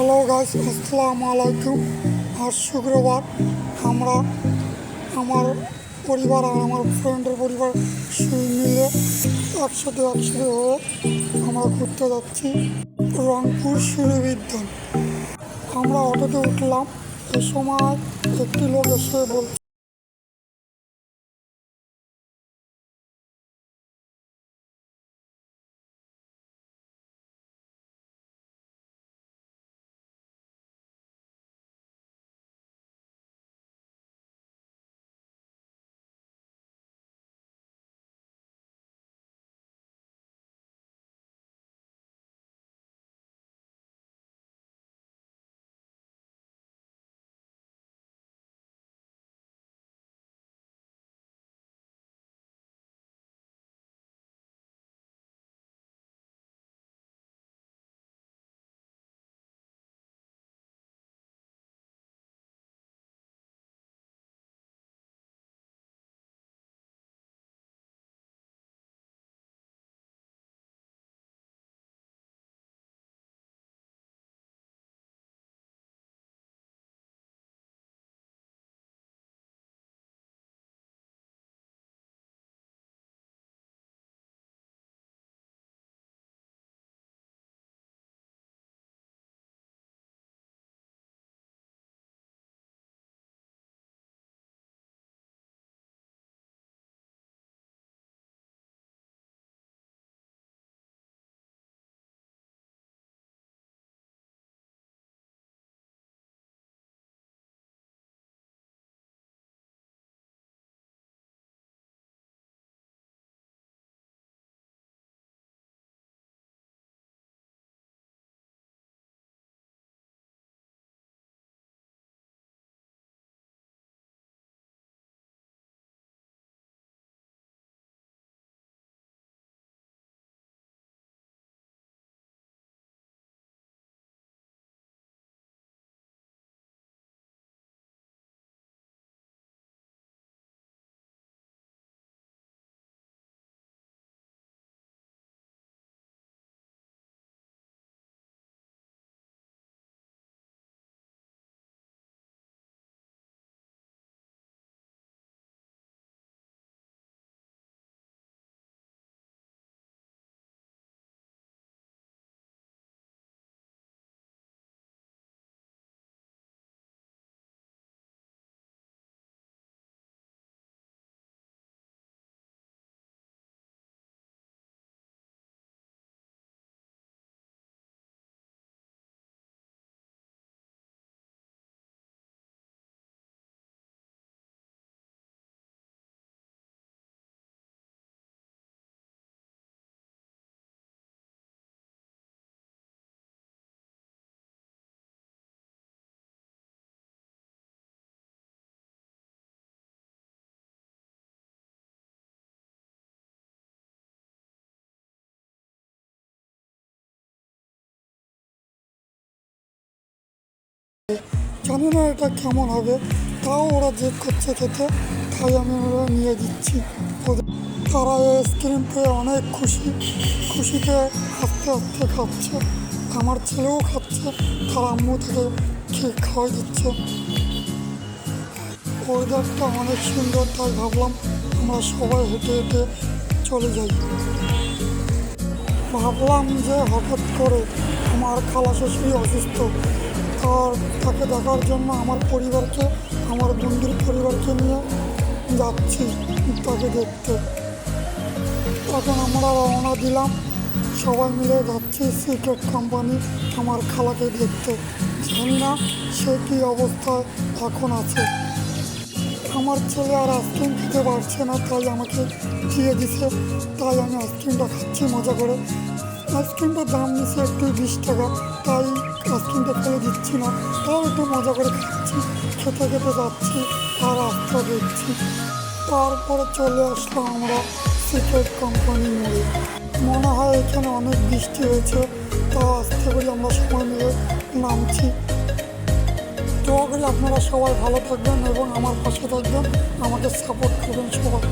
Hello guys, আসসালামু আলাইকুম। আজ শুক্রবার আমরা আমার পরিবার আর আমার ফ্রেন্ডের পরিবার মিলে একসাথে হয়ে আমরা ঘুরতে যাচ্ছি রংপুর সুরবিদ্যান। আমরা অটোতে উঠলাম। এ সময় একটি লোক এসে বলছে, জানি না এটা কেমন হবে, তাও ওরা জেদ করছে খেতে, তাই আমি ওরা নিয়ে দিচ্ছি ওদের। তারা এই আইসক্রিম পেয়ে অনেক খুশিতে আস্তে আস্তে খাচ্ছে। আমার ছেলেও খাচ্ছে, তার আম্মু থেকে খাওয়াই দিচ্ছে। ওয়েদারটা অনেক সুন্দর, তাই ভাবলাম আমরা সবাই হেঁটে হেঁটে চলে যাই। ভাবলাম যে হঠাৎ করে আমার খালা শ্বশুরি অসুস্থ, তাকে দেখার জন্য আমার বন্ধুর পরিবারকে নিয়ে যাচ্ছি তাকে দেখতে। এখন আমরা রওনা দিলাম, সবাই মিলে যাচ্ছি সিক্রেট কোম্পানি আমার খালাকে দেখতে। জানি না সে কী অবস্থায় এখন আছে। আমার ছেলে আর আইসক্রিম খেতে পারছে না, তাই আমাকে দিয়ে দিছে, তাই আমি আইসক্রিমটা খাচ্ছি মজা করে। আইসক্রিমটার দাম নিচ্ছে একটু 20 টাকা, তাই আইসক্রিমটা ফেলে দিচ্ছি না, তাও একটু মজা করে খাচ্ছি। খেতে খেতে যাচ্ছি আর রাস্তা দেখছি। তারপরে চলে আসলাম আমরা সিক্রেট কোম্পানি মোড়ে। মনে হয় এখানে অনেক বৃষ্টি হয়েছে, তা আস্তে করে আমরা সবাই মিলে নামছি। দোয়া করি আপনারা সবাই ভালো থাকবেন এবং আমার পাশে থাকবেন, আমাকে সাপোর্ট করবেন সবাই।